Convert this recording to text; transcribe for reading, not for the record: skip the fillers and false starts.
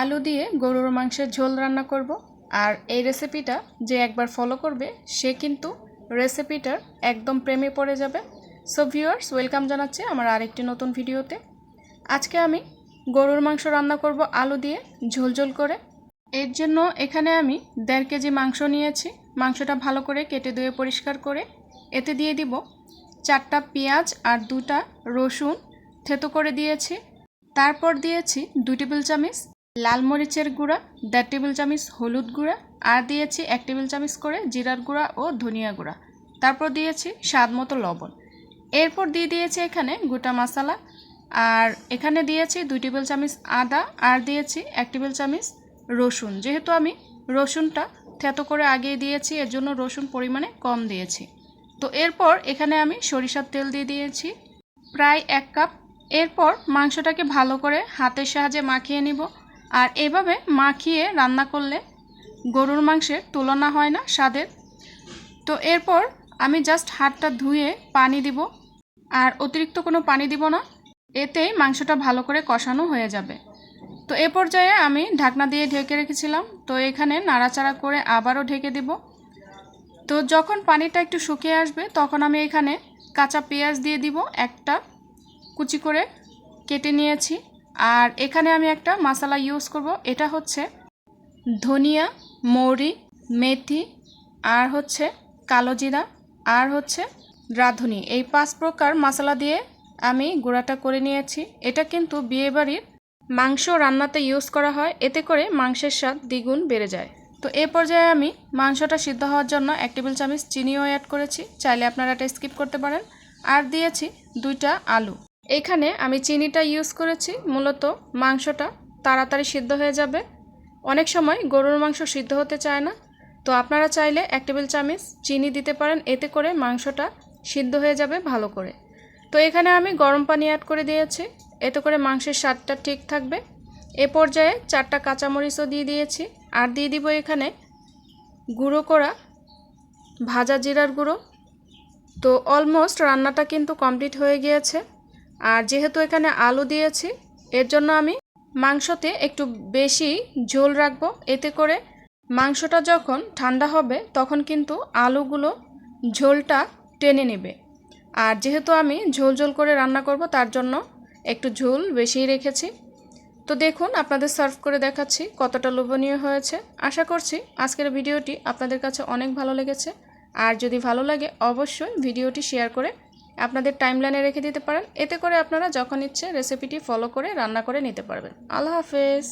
আলু দিয়ে গরুর মাংসের ঝোল রান্না করব। আর এই রেসিপিটা যে একবার ফলো করবে সে কিন্তু রেসিপিটার একদম প্রেমে পড়ে যাবে। সো ভিউয়ার্স, ওয়েলকাম জানাচ্ছি আমার আরেকটি নতুন ভিডিওতে। আজকে আমি গরুর মাংস রান্না করব আলু দিয়ে ঝোল করে। এর জন্য এখানে আমি 1.5 কেজি মাংস নিয়েছি। মাংসটা ভালো করে কেটে ধুয়ে পরিষ্কার করে এতে দিয়ে দিব 4টা পেঁয়াজ আর 2টা রসুন থেতো করে দিয়েছি। তারপর দিয়েছি 2 টেবিল চামচ লাল মরিচের গুঁড়া, 1.5 টেবিল চামচ হলুদ গুঁড়া, আর দিয়েছি 1 টেবিল চামচ করে জিরার গুঁড়া ও ধনিয়া গুঁড়া। তারপর দিয়েছি স্বাদ মতো লবণ। এরপর দিয়ে দিয়েছি এখানে গোটা মশলা, আর এখানে দিয়েছি 2 টেবিল চামচ আদা, আর দিয়েছি 1 টেবিল চামচ রসুন। যেহেতু আমি রসুনটা থেতো করে আগেই দিয়েছি, এর জন্য রসুন পরিমাণে কম দিয়েছি। তো এরপর এখানে আমি সরিষার তেল দিয়ে দিয়েছি প্রায় 1 কাপ। এরপর মাংসটাকে ভালো করে হাতের সাহায্যে মাখিয়ে নিব। আর এভাবে মাখিয়ে রান্না করলে গরুর মাংসের তুলনা হয় না স্বাদের। তো এরপর আমি জাস্ট হাতটা ধুয়ে পানি দিব, আর অতিরিক্ত কোনো পানি দিব না, এতেই মাংসটা ভালো করে কষানো হয়ে যাবে। তো এ পর্যায়ে আমি ঢাকনা দিয়ে ঢেকে রেখেছিলাম, তো এখানে নাড়াচাড়া করে আবারও ঢেকে দিব। তো যখন পানিটা একটু শুকিয়ে আসবে তখন আমি এখানে কাঁচা পেঁয়াজ দিয়ে দিব, একটা কুচি করে কেটে নিয়েছি। আর এখানে আমি একটা মশলা ইউজ করব, এটা হচ্ছে ধনিয়া, মৌরি, মেথি, আর হচ্ছে কালো জিরা, আর হচ্ছে রাঁধুনি। এই 5 প্রকার মশলা দিয়ে আমি গুঁড়াটা করে নিয়েছি। এটা কিন্তু বিয়েবাড়ির মাংস রান্নাতে ইউজ করা হয়, এতে করে মাংসের স্বাদ দ্বিগুণ বেড়ে যায়। তো এই পর্যায়ে আমি মাংসটা সিদ্ধ হওয়ার জন্য 1 টেবিল চামচ চিনিও অ্যাড করেছি, চাইলে আপনারা এটা স্কিপ করতে পারেন। আর দিয়েছি 2টা আলু। এখানে আমি চিনিটা ইউজ করেছি মূলত মাংসটা তাড়াতাড়ি সিদ্ধ হয়ে যাবে। অনেক সময় গরুর মাংস সিদ্ধ হতে চায় না, তো আপনারা চাইলে 1 টেবিল চামচ চিনি দিতে পারেন, এতে করে মাংসটা সিদ্ধ হয়ে যাবে ভালো করে। তো এখানে আমি গরম পানি অ্যাড করে দিয়েছি, এতে করে মাংসের স্বাদটা ঠিক থাকবে। এ পর্যায়ে 4টা কাঁচামরিচও দিয়ে দিয়েছি, আর দিয়ে দিব এখানে গুঁড়ো করা ভাজা জিরার গুঁড়ো। তো অলমোস্ট রান্নাটা কিন্তু কমপ্লিট হয়ে গিয়েছে। আর যেহেতু এখানে আলু দিয়েছি, এর জন্য আমি মাংসতে একটু বেশি ঝোল রাখবো, এতে করে মাংসটা যখন ঠান্ডা হবে তখন কিন্তু আলুগুলো ঝোলটা টেনে নেবে। আর যেহেতু আমি ঝোল করে রান্না করব, তার জন্য একটু ঝোল বেশিই রেখেছি। তো দেখুন, আপনাদের সার্ভ করে দেখাচ্ছি কতটা লোভনীয় হয়েছে। আশা করছি আজকের ভিডিওটি আপনাদের কাছে অনেক ভালো লেগেছে। আর যদি ভালো লাগে অবশ্যই ভিডিওটি শেয়ার করে আপনাদের টাইমলাইনে রেখে দিতে পারেন, এতে করে আপনারা যখন ইচ্ছে রেসিপিটি ফলো করে রান্না করে নিতে পারবেন। আল্লাহ হাফেজ।